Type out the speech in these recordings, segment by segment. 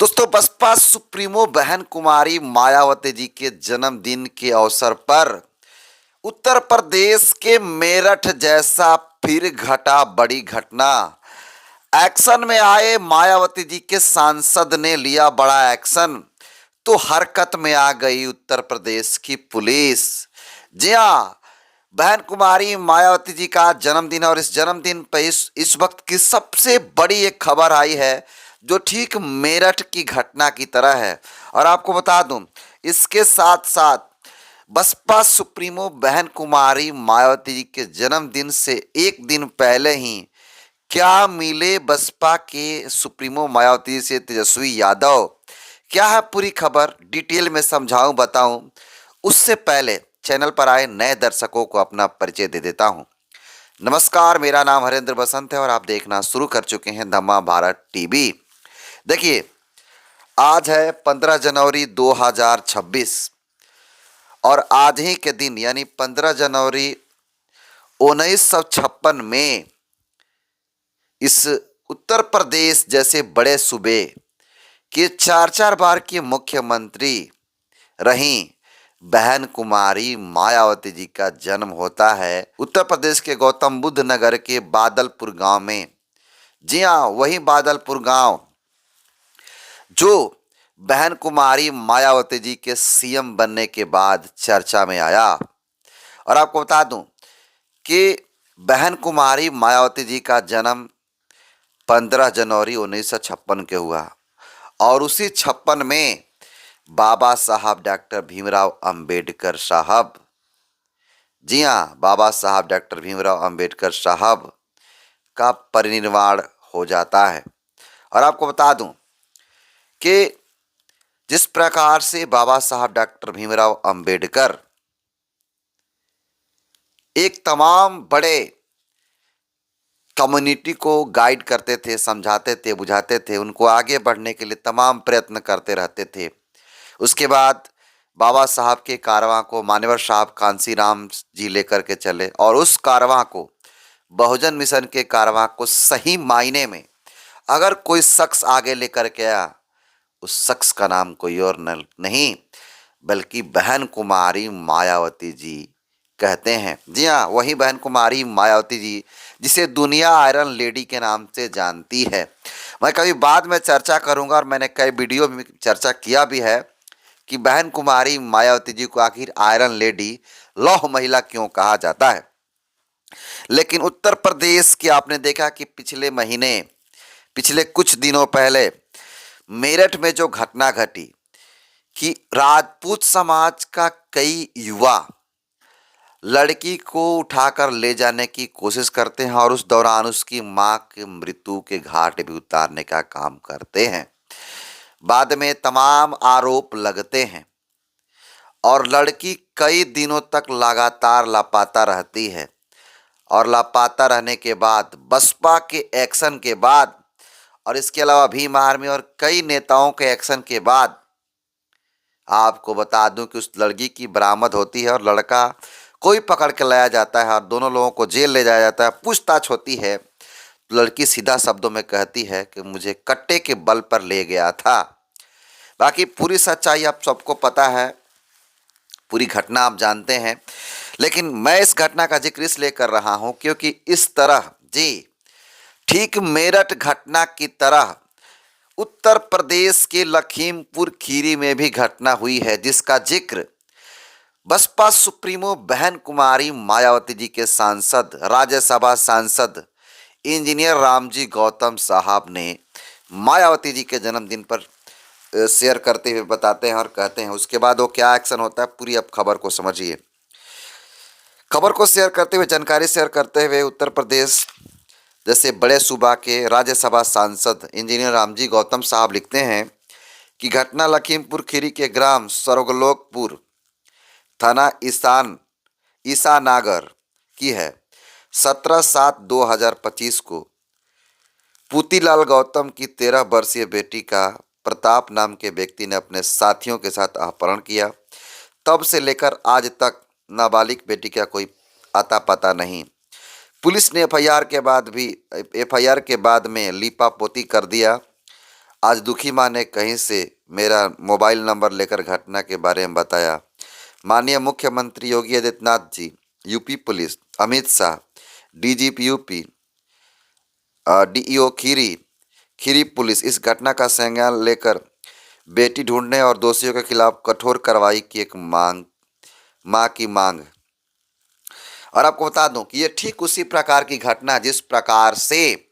दोस्तों, बसपा सुप्रीमो बहन कुमारी मायावती जी के जन्मदिन के अवसर पर उत्तर प्रदेश के मेरठ जैसा फिर घटा बड़ी घटना। एक्शन में आए मायावती जी के सांसद ने लिया बड़ा एक्शन, तो हरकत में आ गई उत्तर प्रदेश की पुलिस। जी हाँ, बहन कुमारी मायावती जी का जन्मदिन है और इस जन्मदिन पर इस वक्त की सबसे बड़ी एक खबर आई है जो ठीक मेरठ की घटना की तरह है। और आपको बता दूं, इसके साथ साथ बसपा सुप्रीमो बहन कुमारी मायावती जी के जन्मदिन से एक दिन पहले ही क्या मिले बसपा के सुप्रीमो मायावती जी से तेजस्वी यादव। क्या है पूरी खबर, डिटेल में समझाऊं बताऊं उससे पहले चैनल पर आए नए दर्शकों को अपना परिचय दे देता हूं। नमस्कार, मेरा नाम हरेंद्र बसंत है और आप देखना शुरू कर चुके हैं धम्मा भारत टीवी। देखिए, आज है 15 जनवरी 2026 और आज ही के दिन यानी 15 जनवरी 1956 में इस उत्तर प्रदेश जैसे बड़े सूबे के चार चार बार की मुख्यमंत्री रहीं बहन कुमारी मायावती जी का जन्म होता है उत्तर प्रदेश के गौतम बुद्ध नगर के बादलपुर गांव में। जी हाँ, वही बादलपुर गांव जो बहन कुमारी मायावती जी के सीएम बनने के बाद चर्चा में आया। और आपको बता दूं कि बहन कुमारी मायावती जी का जन्म 15 जनवरी 1956 के हुआ और उसी 56 में बाबा साहब डॉक्टर भीमराव अंबेडकर साहब, जी हाँ, बाबा साहब डॉक्टर भीमराव अंबेडकर साहब का परिनिर्वाण हो जाता है। और आपको बता दूं कि जिस प्रकार से बाबा साहब डॉक्टर भीमराव अंबेडकर एक तमाम बड़े कम्युनिटी को गाइड करते थे, समझाते थे, बुझाते थे, उनको आगे बढ़ने के लिए तमाम प्रयत्न करते रहते थे। उसके बाद बाबा साहब के कारवां को मान्यवर साहब कांसीराम जी लेकर के चले और उस कारवां को, बहुजन मिशन के कारवां को सही मायने में अगर कोई शख्स आगे लेकर के आया, उस शख्स का नाम कोई और नहीं बल्कि बहन कुमारी मायावती जी कहते हैं। जी हाँ, वही बहन कुमारी मायावती जी जिसे दुनिया आयरन लेडी के नाम से जानती है। मैं कभी बाद में चर्चा करूंगा और मैंने कई वीडियो में चर्चा किया भी है कि बहन कुमारी मायावती जी को आखिर आयरन लेडी, लौह महिला क्यों कहा जाता है। लेकिन उत्तर प्रदेश की आपने देखा कि पिछले कुछ दिनों पहले मेरठ में जो घटना घटी कि राजपूत समाज का कई युवा लड़की को उठाकर ले जाने की कोशिश करते हैं और उस दौरान उसकी मां की मृत्यु के घाट भी उतारने का काम करते हैं। बाद में तमाम आरोप लगते हैं और लड़की कई दिनों तक लगातार लापता रहती है और लापता रहने के बाद बसपा के एक्शन के बाद और इसके अलावा भीम आर्मी और कई नेताओं के एक्शन के बाद आपको बता दूं कि उस लड़की की बरामद होती है और लड़का कोई पकड़ के लाया जाता है और दोनों लोगों को जेल ले जाया जाता है। पूछताछ होती है, लड़की सीधा शब्दों में कहती है कि मुझे कट्टे के बल पर ले गया था। बाकी पूरी सच्चाई आप सबको पता है, पूरी घटना आप जानते हैं, लेकिन मैं इस घटना का जिक्र इसलिए कर रहा हूं क्योंकि इस तरह, जी, ठीक मेरठ घटना की तरह उत्तर प्रदेश के लखीमपुर खीरी में भी घटना हुई है जिसका जिक्र बसपा सुप्रीमो बहन कुमारी मायावती जी के सांसद, राज्यसभा सांसद इंजीनियर रामजी गौतम साहब ने मायावती जी के जन्मदिन पर शेयर करते हुए बताते हैं और कहते हैं। उसके बाद वो क्या एक्शन होता है, पूरी अब खबर को समझिए। खबर को शेयर करते हुए, जानकारी शेयर करते हुए उत्तर प्रदेश जैसे बड़े सूबा के राज्यसभा सांसद इंजीनियर रामजी गौतम साहब लिखते हैं कि घटना लखीमपुर खीरी के ग्राम स्वर्गलोकपुर, थाना ईसानागर की है। 17/7/2025 को पूतीलाल गौतम की 13 वर्षीय बेटी का प्रताप नाम के व्यक्ति ने अपने साथियों के साथ अपहरण किया। तब से लेकर आज तक नाबालिग बेटी का कोई आता पता नहीं। पुलिस ने एफआईआर के बाद में लीपापोती कर दिया आज दुखी माँ ने कहीं से मेरा मोबाइल नंबर लेकर घटना के बारे में बताया। माननीय मुख्यमंत्री Yogi Adityanath ji, UP police, Amit Shah, DGP UP, DEO Kheri, Kheri police इस घटना का संज्ञान लेकर बेटी ढूंढने और दोषियों के खिलाफ कठोर कार्रवाई की एक मां की मांग। और आपको बता दूं कि ये ठीक उसी प्रकार की घटना जिस प्रकार से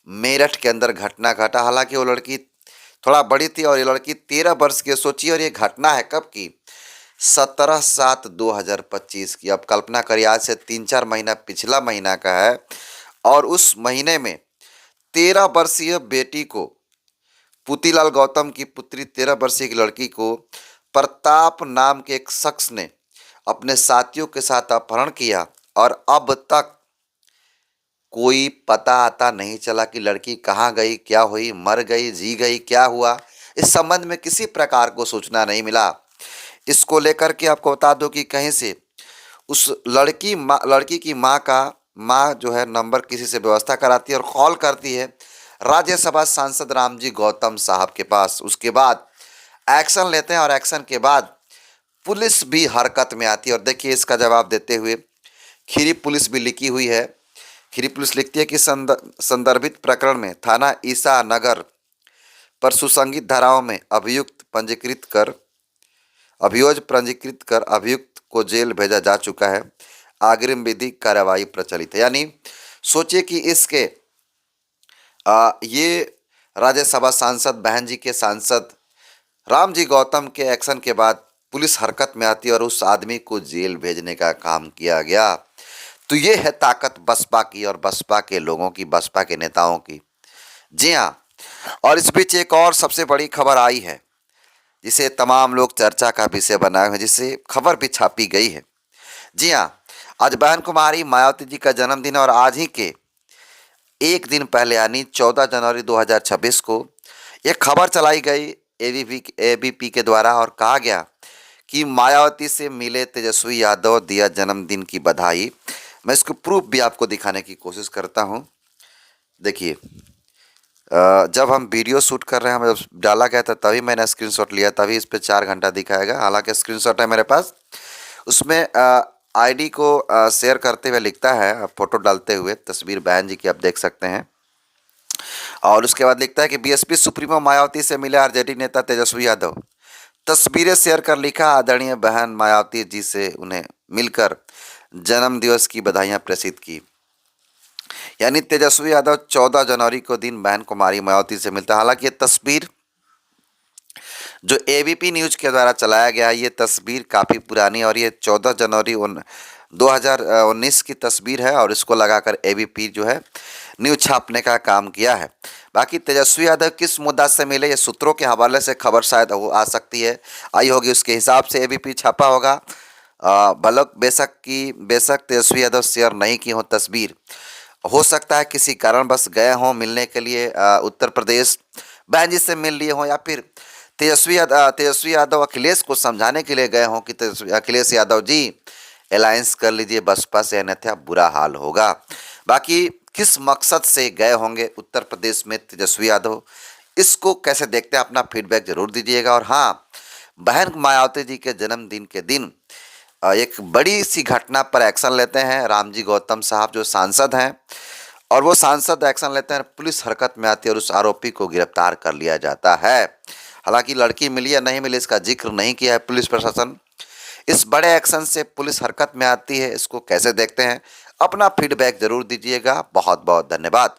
मेरठ के अंदर घटना घटा। हालांकि वो लड़की थोड़ा बड़ी थी और ये लड़की 13 वर्ष की। सोचिए, और ये घटना है कब की? 17/7/2025 की। अब कल्पना करिए, आज से 3-4 महीना पिछला महीना का है। और उस महीने में 13 वर्षीय बेटी को, पुतीलाल गौतम की पुत्री 13 वर्षीय की लड़की को प्रताप नाम के एक शख्स ने अपने साथियों के साथ अपहरण किया। और अब तक कोई पता आता नहीं चला कि लड़की कहाँ गई, क्या हुई, मर गई, जी गई, क्या हुआ। इस संबंध में किसी प्रकार को सूचना नहीं मिला। इसको लेकर के आपको बता दो कि कहीं से उस लड़की की माँ जो है नंबर किसी से व्यवस्था कराती है और कॉल करती है राज्यसभा सांसद रामजी गौतम साहब के पास। उसके बाद एक्शन लेते हैं और एक्शन के बाद पुलिस भी हरकत में आती है। और देखिए, इसका जवाब देते हुए खीरी पुलिस भी लिखी हुई है। खीरी पुलिस लिखती है कि संदर्भित प्रकरण में थाना ईसा नगर पर सुसंगत धाराओं में अभियोज पंजीकृत कर अभियुक्त को जेल भेजा जा चुका है। अग्रिम विधिक कार्रवाई प्रचलित है। यानी सोचिए कि इसके ये राज्यसभा सांसद, बहन जी के सांसद रामजी गौतम के एक्शन के बाद पुलिस हरकत में आती है और उस आदमी को जेल भेजने का काम किया गया। तो ये है ताकत बसपा की और बसपा के लोगों की, बसपा के नेताओं की। जी हाँ, और इस बीच एक और सबसे बड़ी खबर आई है जिसे तमाम लोग चर्चा का विषय बनाए हुए हैं, जिसे खबर भी छापी गई है। जी हाँ, आज बहन कुमारी मायावती जी का जन्मदिन है और आज ही के एक दिन पहले यानी 14 जनवरी 2026 को यह खबर चलाई गई एबीपी के द्वारा और कहा गया कि मायावती से मिले तेजस्वी यादव, दिया जन्मदिन की बधाई। मैं इसको प्रूफ भी आपको दिखाने की कोशिश करता हूं। देखिए, जब हम वीडियो शूट कर रहे हैं, जब डाला गया था तभी मैंने स्क्रीनशॉट लिया, तभी इस पे 4 घंटा दिखाएगा। हालांकि स्क्रीनशॉट है मेरे पास। उसमें आईडी को शेयर करते हुए लिखता है, फोटो डालते हुए तस्वीर बहन जी की आप देख सकते हैं। और उसके बाद लिखता है कि बीएसपी सुप्रीमो मायावती से मिले आरजेडी नेता तेजस्वी यादव। तस्वीरें शेयर कर लिखा, आदरणीय बहन मायावती जी से उन्हें मिलकर जन्म दिवस की बधाइयां प्रेषित की। यानी तेजस्वी यादव 14 जनवरी को दिन बहन कुमारी मायावती से मिलता है। हालांकि ये तस्वीर जो एबीपी न्यूज के द्वारा चलाया गया, ये तस्वीर काफ़ी पुरानी और ये 14 जनवरी 2019 की तस्वीर है और इसको लगाकर एबीपी जो है न्यूज छापने का काम किया है। बाकी तेजस्वी यादव किस मुद्दा से मिले, ये सूत्रों के हवाले से खबर शायद वो आ सकती है, आई होगी, उसके हिसाब से एबीपी छापा होगा। बेशक तेजस्वी यादव शेयर नहीं की हो तस्वीर, हो सकता है किसी कारणवश गए हों मिलने के लिए उत्तर प्रदेश, बहन जी से मिल लिए हों, या फिर तेजस्वी यादव अखिलेश को समझाने के लिए गए हों कि अखिलेश यादव जी अलायंस कर लीजिए बसपा से, अन्यथा बुरा हाल होगा। बाकी किस मकसद से गए होंगे उत्तर प्रदेश में तेजस्वी यादव, इसको कैसे देखते हैं, अपना फीडबैक जरूर दीजिएगा। और हाँ, बहन मायावती जी के जन्मदिन के दिन एक बड़ी सी घटना पर एक्शन लेते हैं रामजी गौतम साहब जो सांसद हैं, और वो सांसद एक्शन लेते हैं, पुलिस हरकत में आती है और उस आरोपी को गिरफ्तार कर लिया जाता है। हालांकि लड़की मिली या नहीं मिली इसका जिक्र नहीं किया है पुलिस प्रशासन। इस बड़े एक्शन से पुलिस हरकत में आती है, इसको कैसे देखते हैं, अपना फीडबैक जरूर दीजिएगा। बहुत बहुत धन्यवाद।